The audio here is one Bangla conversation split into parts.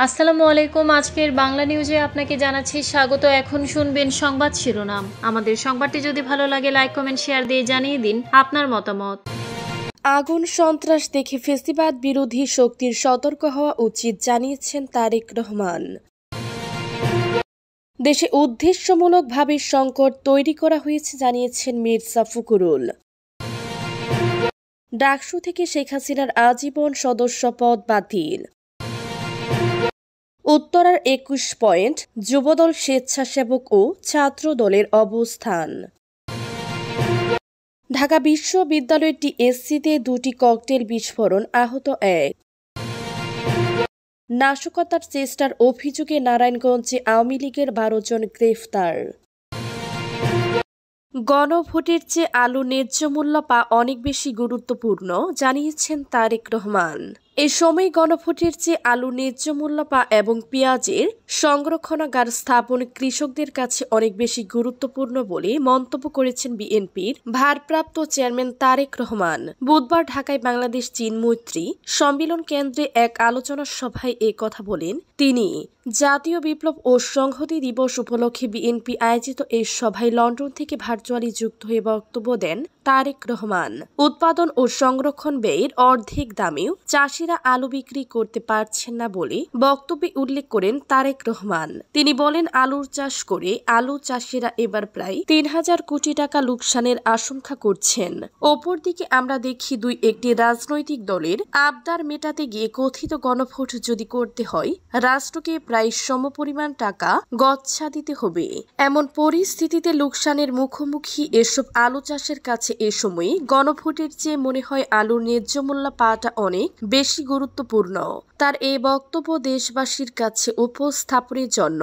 আসসালামু আলাইকুম। আজকের বাংলা নিউজে আপনাকে জানাচ্ছি স্বাগত। এখন শুনবেন সংবাদ শিরোনাম। আমাদের সংবাদটি যদি ভালো লাগে লাইক কমেন্ট শেয়ার দিয়ে জানিয়ে দিন আপনার মতামত। আগুন সন্ত্রাস দেখে ফেসিবাদ বিরোধী শক্তির সতর্ক হওয়া উচিত জানিয়েছেন তারেক রহমান। দেশে উদ্দেশ্যমূলকভাবে সংকট তৈরি করা হয়েছে জানিয়েছেন মির্জা ফখরুল। ডাকসু থেকে শেখ হাসিনার আজীবন সদস্য পদ বাতিল। উত্তরার ২১ পয়েন্ট যুবদল স্বেচ্ছাসেবক ও ছাত্র দলের অবস্থান। ঢাকা বিশ্ববিদ্যালয়ের টিএসসিতে ২টি ককটেল বিস্ফোরণ, আহত ১। নাশকতার চেষ্টার অভিযোগে নারায়ণগঞ্জে আওয়ামী লীগের ১২ জন গ্রেফতার। গণভোটের চেয়ে আলু ন্যায্য মূল্য পাওয়া অনেক বেশি গুরুত্বপূর্ণ জানিয়েছেন তারেক রহমান। এ সময় গণভোটের চেয়ে আলু ন্যায্য মূল্য পাওয়া এবং পেঁয়াজের সংরক্ষণাগার স্থাপন কৃষকদের কাছে অনেক বেশি গুরুত্বপূর্ণ বলে মন্তব্য করেছেন বিএনপির ভারপ্রাপ্ত চেয়ারম্যান তারেক রহমান। বুধবার ঢাকায় বাংলাদেশ চীন মৈত্রী সম্মেলন কেন্দ্রে এক আলোচনা সভায় এ কথা বলেন তিনি। জাতীয় বিপ্লব ও সংহতি দিবস উপলক্ষে বিএনপি আয়োজিত এই সভায় লন্ডন থেকে ভার্চুয়ালি যুক্ত হয়ে বক্তব্য দেন তারেক রহমান। উৎপাদন ও সংরক্ষণ ব্যয়ের অর্ধেক দামেও চাষিরা আলু বিক্রি করতে পারছেন না বলে বক্তব্যে উল্লেখ করেন তারেক রহমান। তিনি বলেন, আলুর চাষ করে আলু চাষিরা এবার প্রায় ৩,০০০ কোটি টাকা লোকসানের আশঙ্কা করছেন। অপরদিকে আমরা দেখি দুই একটি রাজনৈতিক দলের আবদার মেটাতে গিয়ে কথিত গণভোট যদি করতে হয়, রাষ্ট্রকে প্রায় সমপরিমাণ টাকা গচ্ছা দিতে হবে। এমন পরিস্থিতিতে লোকসানের মুখোমুখি এসব আলু চাষের কাছে এ সময়ে গণভোটের চেয়ে মনে হয় আলুর ন্যায্য মূল্য পাওয়াটা অনেক বেশি গুরুত্বপূর্ণ। তার এই বক্তব্য দেশবাসীর কাছে উপস্থাপনের জন্য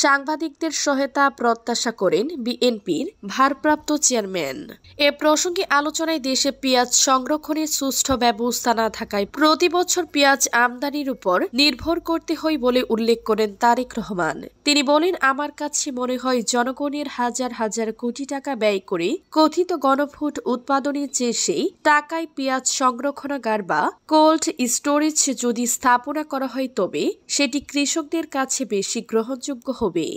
সাংবাদিকদের সহায়তা প্রত্যাশা করেন বিএনপির ভারপ্রাপ্ত চেয়ারম্যান। এ প্রসঙ্গে আলোচনায় দেশে পেঁয়াজ সংরক্ষণের সুষ্ঠু ব্যবস্থা না থাকায় প্রতি বছর পেঁয়াজ আমদানির উপর নির্ভর করতে হয় বলে উল্লেখ করেন তারেক রহমান। তিনি বলেন, আমার কাছে মনে হয় জনগণের হাজার হাজার কোটি টাকা ব্যয় করে কথিত গণভোট উৎপাদনের চেয়ে সেই টাকায় পেঁয়াজ সংরক্ষণাগার বা কোল্ড স্টোরেজ যদি স্থাপনা করা হয় তবে সেটি কৃষকদের কাছে বেশি গ্রহণযোগ্য হবে।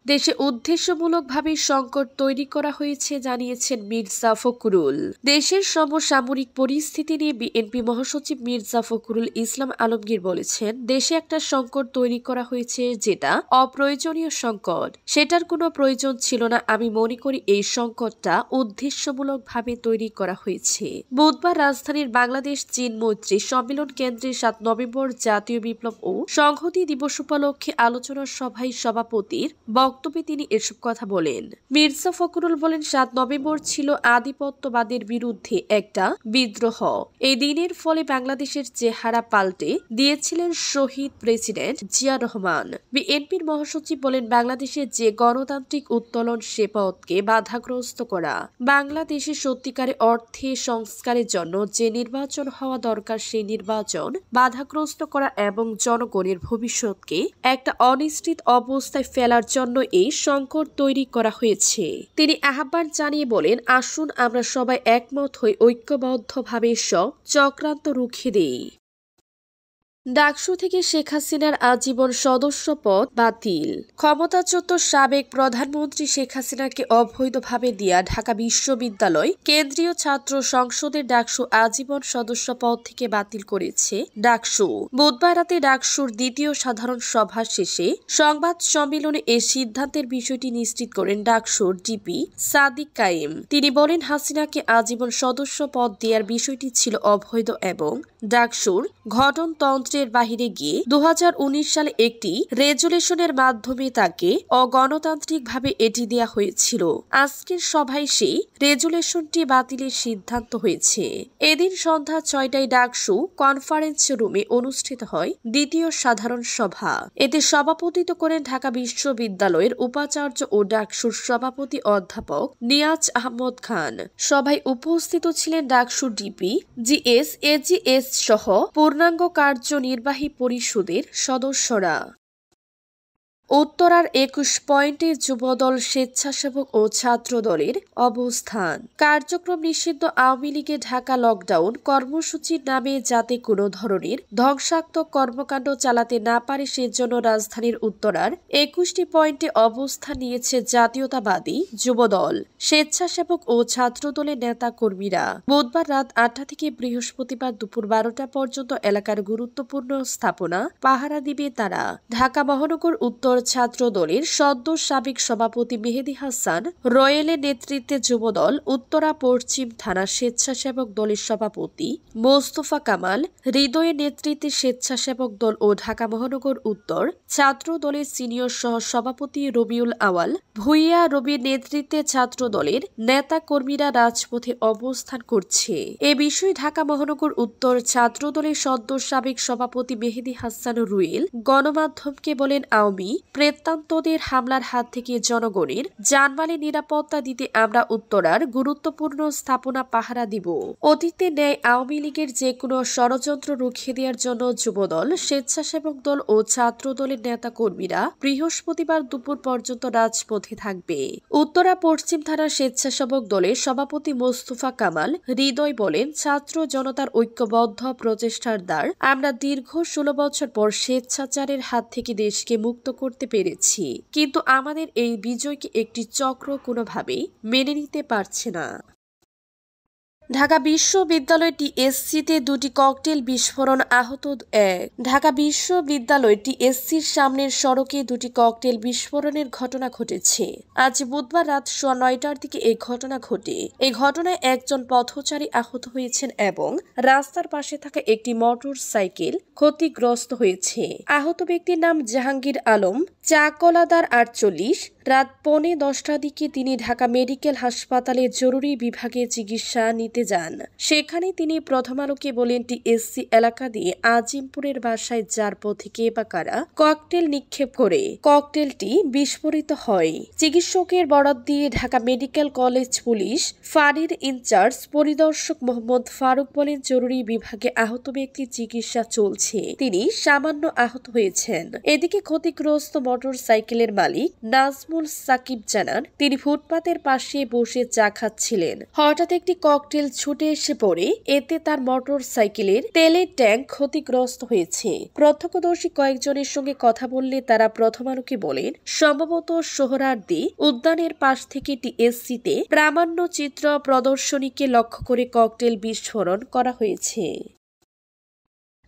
দেশে উদ্দেশ্যমূলকভাবে সংকট তৈরি করা হয়েছে জানিয়েছেন মির্জা ফখরুল। দেশের সমসাময়িক পরিস্থিতি নিয়ে বিএনপি মহাসচিব মির্জা ফখরুল ইসলাম আলমগীর বলেছেন, দেশে একটা সংকট তৈরি করা হয়েছে যেটা অপ্রয়োজনীয় সংকট। সেটার কোনো প্রয়োজন ছিল না। আমি মনে করি এই সংকটটা উদ্দেশ্যমূলকভাবে তৈরি করা হয়েছে। বুধবার রাজধানীর বাংলাদেশ চীন মৈত্রী সম্মেলন কেন্দ্রে ৭ নভেম্বর জাতীয় বিপ্লব ও সংহতি দিবস উপলক্ষে আলোচনা সভায় সভাপতির বক্তব্যে তিনি এসব কথা বলেন। মির্জা ফখরুল বলেন, ৭ নভেম্বর ছিল আধিপত্যবাদের বিরুদ্ধে একটা বিদ্রোহ। এই দিনের ফলে বাংলাদেশের চেহারা পাল্টে দিয়েছিলেন শহীদ প্রেসিডেন্ট জিয়া রহমান। বিএনপির মহাসচিব বলেন, বাংলাদেশের যে গণতান্ত্রিক উত্তোলন সে পথকে বাধাগ্রস্ত করা। বাংলাদেশে সত্যিকারের অর্থে সংস্কারের জন্য যে নির্বাচন হওয়া দরকার সেই নির্বাচন বাধাগ্রস্ত করা এবং জনগণের ভবিষ্যৎকে একটা অনিশ্চিত অবস্থায় ফেলার জন্য এই সংকট তৈরি করা হয়েছে। তিনি আহ্বান জানিয়ে বলেন, আসুন আমরা সবাই একমত হয়ে ঐক্যবদ্ধভাবে সব চক্রান্ত রুখে দেই। ডাকসু থেকে শেখ হাসিনার আজীবন সদস্য পদ বাতিল। ক্ষমতাচ্যুত সাবেক প্রধানমন্ত্রী শেখ হাসিনাকে অবৈধভাবে দেয়া ঢাকা বিশ্ববিদ্যালয় কেন্দ্রীয় ছাত্র সংসদের ডাকসু আজীবন সদস্য পদ থেকে বাতিল করেছে ডাকসু। বুধবার রাতে ডাকসুর দ্বিতীয় সাধারণ সভা শেষে সংবাদ সম্মেলনে এ সিদ্ধান্তের বিষয়টি নিশ্চিত করেন ডাকসুর ডিপি সাদিক কায়েম। তিনি বলেন, হাসিনাকে আজীবন সদস্য পদ দেওয়ার বিষয়টি ছিল অবৈধ এবং ডাকসুর গঠনতন্ত্রের বাহিরে গিয়ে ২০১৯ সালে একটি রেজুলেশনের মাধ্যমে তাকে অগণতান্ত্রিকভাবে এটি দেয়া হয়েছিল। আজকের সভায় সেই রেজুলেশনটি বাতিলের সিদ্ধান্ত হয়েছে। এদিন সন্ধ্যা ৬টায় ডাকসু কনফারেন্স রুমে অনুষ্ঠিত হয় দ্বিতীয় সাধারণ সভা। এতে সভাপতিত্ব করেন ঢাকা বিশ্ববিদ্যালয়ের উপাচার্য ও ডাকসুর সভাপতি অধ্যাপক নিয়াজ আহমদ খান। সভায় উপস্থিত ছিলেন ডাকসুর ডিপি জিএস এজিএস সহ পূর্ণাঙ্গ কার্যনির্বাহী পরিষদের সদস্যরা। উত্তরার ২১ পয়েন্টে যুবদল, স্বেচ্ছাসেবক ও ছাত্র দলের অবস্থান। কার্যক্রম নিষিদ্ধ আওয়ামী লীগে ঢাকা লকডাউন কর্মসূচির নামে যাতে কোনো ধরনের ধ্বংসাত্মক কর্মকাণ্ড চালাতে না পারে সেজন্য রাজধানীর উত্তরার ২১টি পয়েন্টে অবস্থান নিয়েছে জাতীয়তাবাদী যুবদল, স্বেচ্ছাসেবক ও ছাত্র দলের নেতা কর্মীরা। বুধবার রাত ৮টা থেকে বৃহস্পতিবার দুপুর ১২টা পর্যন্ত এলাকার গুরুত্বপূর্ণ স্থাপনা পাহারা দিবে তারা। ঢাকা মহানগর উত্তর ছাত্র দলের সদ্য সাবেক সভাপতি মেহেদী হাসান রয়েলের নেতৃত্বে যুবদল, উত্তরা পশ্চিম থানা স্বেচ্ছাসেবক দলের সভাপতি মোস্তফা কামাল হৃদয়ের নেতৃত্বে স্বেচ্ছাসেবক দল ও ঢাকা মহানগর উত্তর ছাত্র দলের সিনিয়র সহ সভাপতি রবিউল আওয়াল ভুইয়া রবির নেতৃত্বে ছাত্র দলের নেতা কর্মীরা রাজপথে অবস্থান করছে। এ বিষয়ে ঢাকা মহানগর উত্তর ছাত্র দলের সদ্য সাবেক সভাপতি মেহেদী হাসান রুয়েল গণমাধ্যমকে বলেন, আওয়ামী প্রেতান্তদের হামলার হাত থেকে জনগণের জানমালের নিরাপত্তা দিতে আমরা উত্তরার গুরুত্বপূর্ণ স্থাপনা পাহারা দিব। অতীতে ন্যায় আওয়ামী লীগের যে কোনো ষড়যন্ত্র রুখিয়ে দেওয়ার জন্য যুবদল, স্বেচ্ছাসেবক দল ও ছাত্র দলের নেতা কর্মীরা বৃহস্পতিবার দুপুর পর্যন্ত রাজপথে থাকবে। উত্তরা পশ্চিম থানার স্বেচ্ছাসেবক দলের সভাপতি মোস্তফা কামাল হৃদয় বলেন, ছাত্র জনতার ঐক্যবদ্ধ প্রচেষ্টার দ্বার আমরা দীর্ঘ ১৬ বছর পর স্বেচ্ছাচারের হাত থেকে দেশকে মুক্ত করতে পেরেছি, কিন্তু আমাদের এই বিজয়কে একটি চক্র কোনোভাবেই মেনে নিতে পারছে না। ঢাকা বিশ্ববিদ্যালয় টিএসসিতে ২টি ককটেল বিস্ফোরণ, আহত ১। ঢাকা বিশ্ববিদ্যালয় টিএসসির সামনের সড়কে ২টি ককটেল বিস্ফোরণের ঘটনা ঘটেছে। আজ বুধবার রাত ৯টার দিকে এই ঘটনা ঘটে। এই ঘটনায় একজন পথচারী আহত হয়েছেন এবং রাস্তার পাশে থাকা একটি মোটর সাইকেল ক্ষতিগ্রস্ত হয়েছে। আহত ব্যক্তির নাম জাহাঙ্গীর আলম, চাকলাদার ৪৮। রাত ৯:১০টার দিকে তিনি ঢাকা মেডিকেল হাসপাতালে জরুরি বিভাগে চিকিৎসা নিতে যান। সেখানে তিনি প্রথম আলোকে বলেন, টিএসসি এলাকা দিয়ে আজিমপুরের বাসায় যার পথে কে বা কারা ককটেল নিক্ষেপ করে ককটেলটি বিস্ফোরিত হয়। চিকিৎসকের বরাত দিয়ে ঢাকা মেডিকেল কলেজ পুলিশ ফাঁড়ির ইনচার্জ পরিদর্শক মোহাম্মদ ফারুক বলেন, জরুরি বিভাগে আহত ব্যক্তির চিকিৎসা চলছে, তিনি সামান্য আহত হয়েছেন। এদিকে ক্ষতিগ্রস্ত মোটর সাইকেলের মালিক নাজমুল সাকিব জানান, তিনি ফুটপাতের পাশে বসে চা খাচ্ছিলেন। হঠাৎ একটি ককটেল ছুটে এসে পড়ে, এতে তার মোটর সাইকেলের তেলের ট্যাঙ্ক ক্ষতিগ্রস্ত হয়েছে। প্রত্যক্ষদর্শী কয়েকজনের সঙ্গে কথা বললে তারা প্রথম আলোকে বলেন, সম্ভবত সোহরাওয়ার্দী উদ্যানের পাশ থেকে টিএসসিতে প্রামাণ্য চিত্র প্রদর্শনীকে লক্ষ্য করে ককটেল বিস্ফোরণ করা হয়েছে।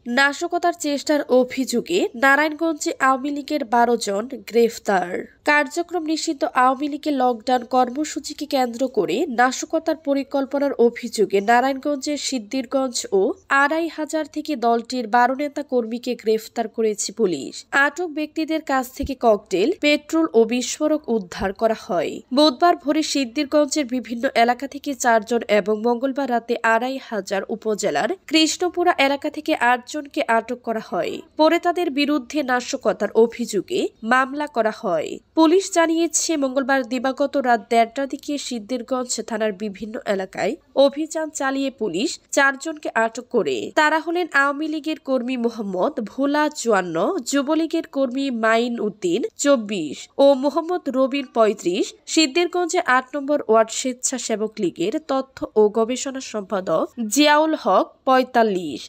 নাশকতার চেষ্টার অভিযোগে নারায়ণগঞ্জে আওয়ামী লীগের ১২ জন গ্রেফতার। কার্যক্রম নিষিদ্ধ আওয়ামী লীগের লকডাউন কর্মসূচিকে কেন্দ্র করে নাশকতার পরিকল্পনার অভিযোগে নারায়ণগঞ্জের সিদ্দিরগঞ্জ ও ২৫০০ থেকে দলটির ১২ নেতা কর্মীকে গ্রেফতার করেছে পুলিশ। আটক ব্যক্তিদের কাছ থেকে ককটেল, পেট্রোল ও বিস্ফোরক উদ্ধার করা হয়। বুধবার ভোরে সিদ্দিরগঞ্জের বিভিন্ন এলাকা থেকে ৪ জন এবং মঙ্গলবার রাতে ২৫০০ উপজেলার কৃষ্ণপুরা এলাকা থেকে ৮ জনকে আটক করা হয়। পরে তাদের বিরুদ্ধে নাশকতার অভিযোগে মামলা করা হয়। পুলিশ জানিয়েছে, মঙ্গলবার দিবাগত রাত ১:৩০টার দিকে সিদ্দিরগঞ্জ থানার বিভিন্ন এলাকায় অভিযান চালিয়ে পুলিশ ৪ জনকে আটক করে। তারা হলেন আওয়ামী লীগের কর্মী মোহাম্মদ ভোলা ৫৪, যুবলীগের কর্মী মাইন উদ্দিন ২৪ ও মোহাম্মদ রবিন ৩৫, সিদ্দিরগঞ্জে ৮ নম্বর ওয়ার্ড স্বেচ্ছাসেবক লীগের তথ্য ও গবেষণা সম্পাদক জিয়াউল হক ৪৫।